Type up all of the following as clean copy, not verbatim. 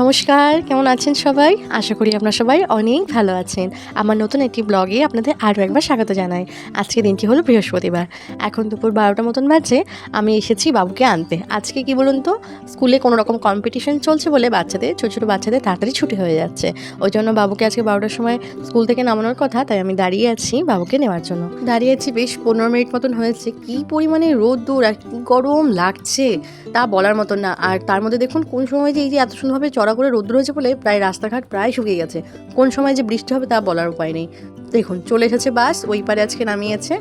নমস্কার, কেমন আছেন সবাই? আশা করি আপনারা সবাই অনেক ভালো আছেন। আমার নতুন একটি ব্লগে আপনাদের আরও একবার স্বাগত জানাই। আজকের দিনটি হলো বৃহস্পতিবার। এখন দুপুর 12টা মতন বাজে। আমি এসেছি বাবুকে আনতে। আজকে কি বলুন তো, স্কুলে কোনো রকম কম্পিটিশন চলছে বলে বাচ্চাদের, ছোটো ছোটো বাচ্চাদের তাড়াতাড়ি ছুটি হয়ে যাচ্ছে। ওই জন্য বাবুকে আজকে 12টার সময় স্কুল থেকে নামানোর কথা, তাই আমি দাঁড়িয়ে আছি বাবুকে নেওয়ার জন্য। দাঁড়িয়ে আছি বেশ 15 মিনিট মতন হয়েছে। কী পরিমাণে রোদ্দুর আর কী গরম লাগছে তা বলার মতন না। আর তার মধ্যে দেখুন কোন সময় যে এই যে এত সুন্দরভাবে চড়া করে রোদ্দুর হয়েছে বলে প্রায় রাস্তাঘাট প্রায় শুকিয়ে গেছে। কোন সময় যে বৃষ্টি হবে তা বলার উপায় নেই। দেখুন চলে এসেছে বাস, ওই পারে আজকে নামিয়েছে।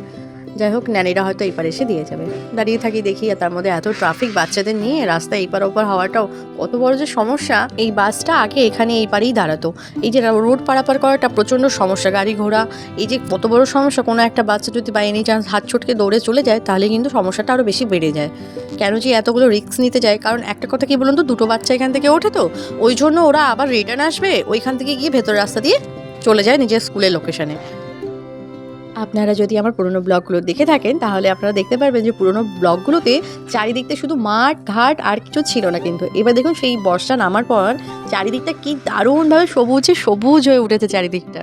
যাই হোক, ন্যানিরা হয়তো এই পারে এসে দিয়ে যাবে। দাঁড়িয়ে থাকি দেখি, আর তার মধ্যে এত ট্রাফিক বাচ্চাদের নিয়ে রাস্তায় এইপার ওপার হওয়াটাও কত বড় যে সমস্যা। এই বাসটা আগে এখানে এই পারেই দাঁড়াতো। এই যে রোড পারাপার করাটা প্রচণ্ড সমস্যা, গাড়ি ঘোড়া এই যে কত বড় সমস্যা। কোনো একটা বাচ্চা যদি বাই এনি চান্স হাত ছটকে দৌড়ে চলে যায় তাহলে কিন্তু সমস্যাটা আরও বেশি বেড়ে যায়। কেন যে এতগুলো রিস্ক নিতে যায়, কারণ একটা কথা কি বলুন তো, দুটো বাচ্চা এখান থেকে ওঠে, তো ওই জন্য ওরা আবার রিটার্ন আসবে, ওইখান থেকে গিয়ে ভেতর রাস্তা দিয়ে চলে যায় নিজের স্কুলের লোকেশনে। আপনারা যদি আমার পুরনো ব্লগগুলো দেখে থাকেন তাহলে আপনারা দেখতে পারবেন যে পুরনো ব্লগগুলোতে চারিদিকটা শুধু মাঠ ঘাট আর কিছু ছিল না, কিন্তু এবার দেখুন সেই বর্ষা নামার পর চারিদিকটা কি দারুণভাবে সবুজে সবুজ হয়ে উঠেছে চারিদিকটা।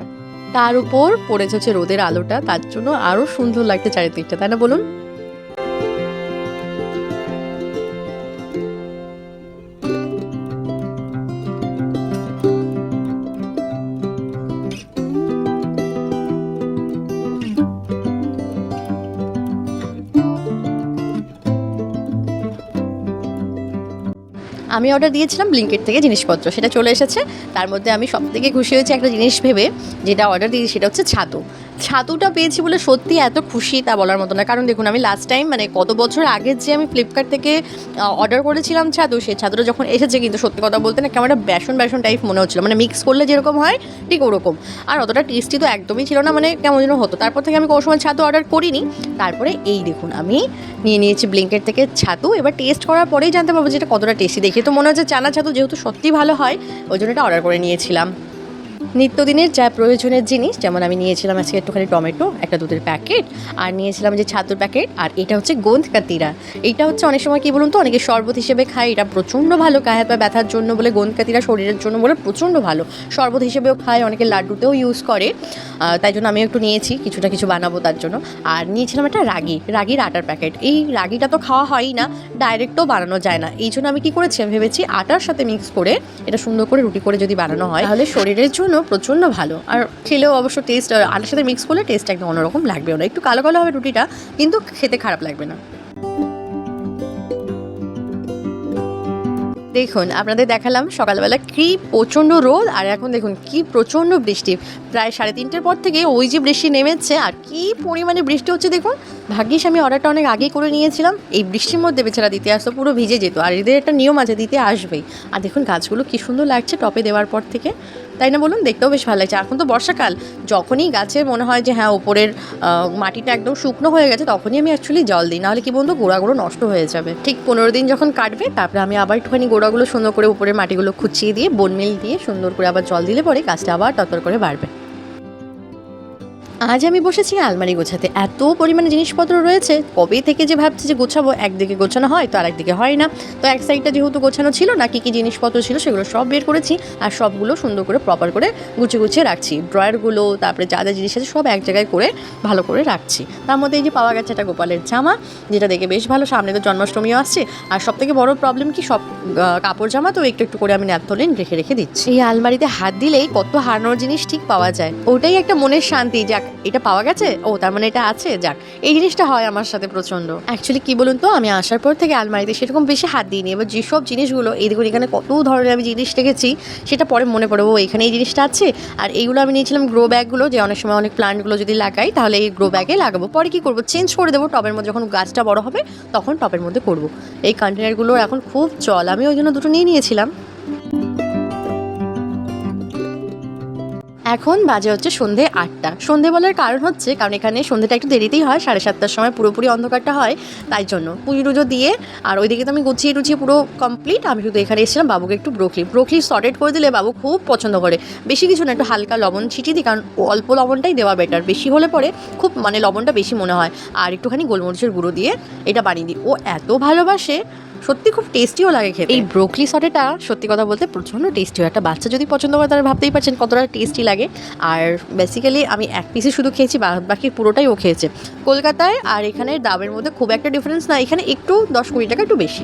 তার উপর পড়েছে হচ্ছে রোদের আলোটা, তার জন্য আরও সুন্দর লাগছে চারিদিকটা, তাই না বলুন? আমি অর্ডার দিয়েছিলাম ব্লিঙ্কিট থেকে জিনিসপত্র, সেটা চলে এসেছে। তার মধ্যে আমি সবথেকে খুশি হয়েছি একটা জিনিস ভেবে, যেটা অর্ডার দিয়েছি সেটা হচ্ছে ছাতু। ছাতুটা পেয়েছি বলে সত্যি এত খুশি তা বলার মতো না। কারণ দেখুন, আমি লাস্ট টাইম মানে কত বছর আগে যে আমি ফ্লিপকার্ট থেকে অর্ডার করেছিলাম ছাতু, সেই ছাতুটা যখন এসেছে কিন্তু সত্যি কথা বলতে না, কেমন একটা বেসন বেসন টাইপ মনে হচ্ছিলো, মানে মিক্স করলে যেরকম হয় ঠিক ওরকম। আর অতটা টেস্টি তো একদমই ছিল না, মানে কেমন যেন হতো। তারপর থেকে আমি কোনো সময় ছাতু অর্ডার করিনি। তারপরে এই দেখুন আমি নিয়ে নিয়েছি ব্লিঙ্কিট থেকে ছাতু। এবার টেস্ট করার পরেই জানতে পারবো যে এটা কতটা টেস্টি। দেখে তো মনে হচ্ছে চানা ছাতু, যেহেতু সত্যি ভালো হয় ওই জন্য এটা অর্ডার করে নিয়েছিলাম। নিত্যদিনের যা প্রয়োজনের জিনিস, যেমন আমি নিয়েছিলাম আজকে একটুখানি টমেটো, একটা দুধের প্যাকেট, আর নিয়েছিলাম যে ছাতুর প্যাকেট, আর এটা হচ্ছে গোঁদ কাতিরা। এইটা হচ্ছে অনেক সময় কী বলুন তো, অনেকে শরবত হিসেবে খায়, এটা প্রচণ্ড ভালো গায়ে হাত পা ব্যথার জন্য বলে, গোঁদ কাতিরা শরীরের জন্য বলে প্রচণ্ড ভালো। শরবত হিসেবেও খায়, অনেকে লাড্ডুতেও ইউজ করে। তাই জন্য আমি একটু নিয়েছি, কিছু বানাবো তার জন্য। আর নিয়েছিলাম একটা রাগির আটার প্যাকেট। এই রাগিটা তো খাওয়া হয়ই না, ডাইরেক্টও বানানো যায় না। এই জন্য আমি কী করেছি, ভেবেছি আটার সাথে মিক্স করে এটা সুন্দর করে রুটি করে যদি বানানো হয় তাহলে শরীরের জন্য প্রচণ্ড ভালো। আর খেলেও অবশ্য টেস্ট, আটার সাথে মিক্স করলে টেস্ট একদম অন্যরকম লাগবেও না। একটু কালো কালো হবে রুটিটা, কিন্তু খেতে খারাপ লাগবে না। দেখুন আপনাদের দেখালাম সকালবেলা কী প্রচণ্ড রোদ, আর এখন দেখুন কী প্রচণ্ড বৃষ্টি। প্রায় 3:30টার পর থেকে ওই যে বৃষ্টি নেমেছে, আর কী পরিমাণে বৃষ্টি হচ্ছে দেখুন। ভাগ্যিস আমি অর্ডারটা অনেক আগেই করে নিয়েছিলাম, এই বৃষ্টির মধ্যে বেচারা দিতে আসতো, পুরো ভিজে যেত। আর এদের একটা নিয়ম আছে, দিতে আসবেই। আর দেখুন গাছগুলো কী সুন্দর লাগছে টপে দেওয়ার পর থেকে, তাই না বলুন? দেখতেও বেশ ভালো লাগছে। এখন তো বর্ষাকাল, যখনই গাছে মনে হয় যে হ্যাঁ ওপরের মাটিটা একদম শুকনো হয়ে গেছে, তখনই আমি অ্যাকচুয়ালি জল দিই, নাহলে কি বলুন তো গোড়াগুলো নষ্ট হয়ে যাবে। ঠিক 15 দিন যখন কাটবে তারপরে আমি আবার একটুখানি গোড়াগুলো সুন্দর করে উপরের মাটিগুলো খুঁচিয়ে দিয়ে বোন মিল দিয়ে সুন্দর করে আবার জল দিলে পরে গাছটা আবার তরতর করে বাড়বে। আজ আমি বসেছি আলমারি গোছাতে, এত পরিমাণে জিনিসপত্র রয়েছে। কবে থেকে যে ভাবছি যে গোছাবো, একদিকে গোছানো হয় তো আরেকদিকে হয় না। তো এক সাইডটা যেহেতু গোছানো ছিল না, কী কী জিনিসপত্র ছিল সেগুলো সব বের করেছি, আর সবগুলো সুন্দর করে প্রপার করে গুছিয়ে রাখছি। ড্রয়ারগুলো, তারপরে যা যা জিনিস আছে সব এক জায়গায় করে ভালো করে রাখছি। তার মধ্যে এই যে পাওয়া গেছে একটা গোপালের জামা, যেটা দেখে বেশ ভালো। সামনে তো জন্মাষ্টমীও আসছে। আর সব থেকে বড় প্রবলেম কি, সব কাপড় জামা তো একটু একটু করে আমি ন্যাপথলিন রেখে দিচ্ছি। এই আলমারিতে হাত দিলেই কত হারানোর জিনিস ঠিক পাওয়া যায়, ওটাই একটা মনের শান্তি। যাক এটা পাওয়া গেছে, ও তার মানে এটা আছে, যাক এই জিনিসটা হয় আমার সাথে প্রচণ্ড। অ্যাকচুয়ালি কী বলুন তো, আমি আসার পর থেকে আলমারিতে সেরকম বেশি হাত দিইনি। এবার যেসব জিনিসগুলো এই দেখুন এখানে কত ধরনের আমি জিনিস রেখেছি, সেটা পরে মনে পড়ে ও এখানে এই জিনিসটা আছে। আর এইগুলো আমি নিয়েছিলাম গ্রো ব্যাগগুলো, যে অনেক সময় অনেক প্লান্টগুলো যদি লাগাই তাহলে এই গ্রো ব্যাগে লাগাবো। পরে কী করবো, চেঞ্জ করে দেবো টবের মধ্যে, যখন গাছটা বড় হবে তখন টবের মধ্যে করবো। এই কন্টেনারগুলোর এখন খুব চল, আমি ওই জন্য দুটো নিয়ে নিয়েছিলাম। এখন বাজে হচ্ছে সন্ধে 8টা। সন্ধে বলার কারণ হচ্ছে কারণ এখানে সন্ধেটা একটু দেরিতেই হয়, 7:30টার সময় পুরোপুরি অন্ধকারটা হয়, তাই জন্য পুজো টুজো দিয়ে আর ওইদিকে তো আমি গুছিয়ে টুছিয়ে পুরো কমপ্লিট। আমি শুধু এখানে এসেছিলাম বাবুকে একটু ব্রোকলি সর্টেড করে দিলে বাবু খুব পছন্দ করে। বেশি কিছু না, একটু হালকা লবণ ছিটিয়ে দিই, কারণ অল্প লবণটাই দেওয়া বেটার, বেশি হলে পরে খুব মানে লবণটা বেশি মনে হয়। আর একটুখানি গোলমরিচের গুঁড়ো দিয়ে এটা বানিয়ে দিই, ও এত ভালোবাসে, সত্যি খুব টেস্টিও লাগে খেতে। এই ব্রোকলি সটেটা সত্যি কথা বলতে প্রচণ্ড টেস্টি হয়। একটা বাচ্চা যদি পছন্দ করে তাহলে ভাবতেই পারছেন কতটা টেস্টি লাগে। আর বেসিক্যালি আমি এক পিসই শুধু খেয়েছি, বাকি পুরোটাই ও খেয়েছে। কলকাতায় আর এখানে দামের মধ্যে খুব একটা ডিফারেন্স না, এখানে একটু 10-20 টাকা একটু বেশি।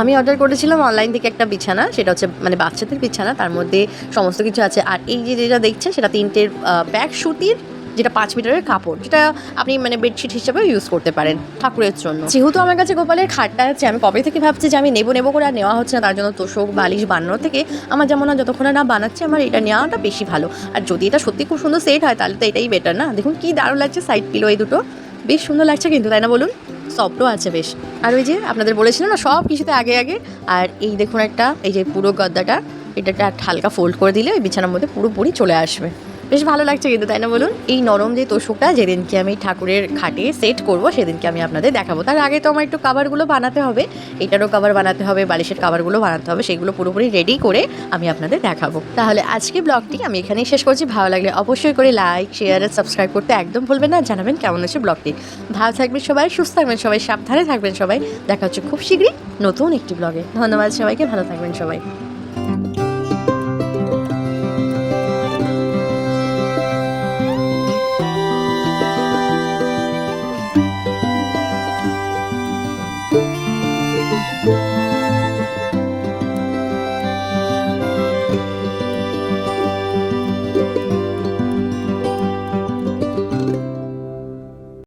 আমি অর্ডার করেছিলাম অনলাইন থেকে একটা বিছানা, সেটা হচ্ছে মানে বাচ্চাদের বিছানা, তার মধ্যে সমস্ত কিছু আছে। আর এই যে যেটা দেখছেন সেটা 3টের ব্যাগ সুতির, যেটা 5 মিটারের কাপড়, যেটা আপনি মানে বেডশিট হিসেবেও ইউজ করতে পারেন ঠাকুরের জন্য। যেহেতু আমার কাছে গোপালের খাটটা আছে, আমি কবে থেকে ভাবছি যে আমি নেবো করে আর নেওয়া হচ্ছে না, তার জন্য তোষক বালিশ বানানোর থেকে আমার যেমন না যতক্ষণ না বানাচ্ছে আমার এটা নেওয়াটা বেশি ভালো। আর যদি এটা সত্যি খুব সুন্দর সেট হয় তাহলে তো এটাই বেটার না। দেখুন কি দারুণ লাগছে সাইড পিলো, এই দুটো বেশ সুন্দর লাগছে কিন্তু, তাই না বলুন? সফটও আছে বেশ। আর ওই যে আপনাদের বলেছিলাম না সব কিছুতে আগে আগে। আর এই দেখুন একটা, এই যে পুরো গদ্দাটা, এটা একটা হালকা ফোল্ড করে দিলে ওই বিছানার মধ্যে পুরোপুরি চলে আসবে। বেশ ভালো লাগছে কিন্তু, তাই না বলুন? এই নরম যে তোষকটা যেদিনকে আমি ঠাকুরের খাটে সেট করব সেদিনকে আমি আপনাদের দেখাবো। তার আগে তো আমার একটু কাভারগুলো বানাতে হবে, এটারও কাভার বানাতে হবে, বালিশের কাভারগুলো বানাতে হবে, সেগুলো পুরোপুরি রেডি করে আমি আপনাদের দেখাবো। তাহলে আজকে ব্লগটি আমি এখানেই শেষ করছি। ভালো লাগলে অবশ্যই করে লাইক শেয়ার আর সাবস্ক্রাইব করতে একদম ভুলবেন না। জানাবেন কেমন হচ্ছে ব্লগটি। ভালো থাকবেন সবাই, সুস্থ থাকবেন সবাই, সাবধানে থাকবেন সবাই। দেখা হচ্ছে খুব শীঘ্রই নতুন একটি ব্লগে। ধন্যবাদ সবাইকে, ভালো থাকবেন সবাই।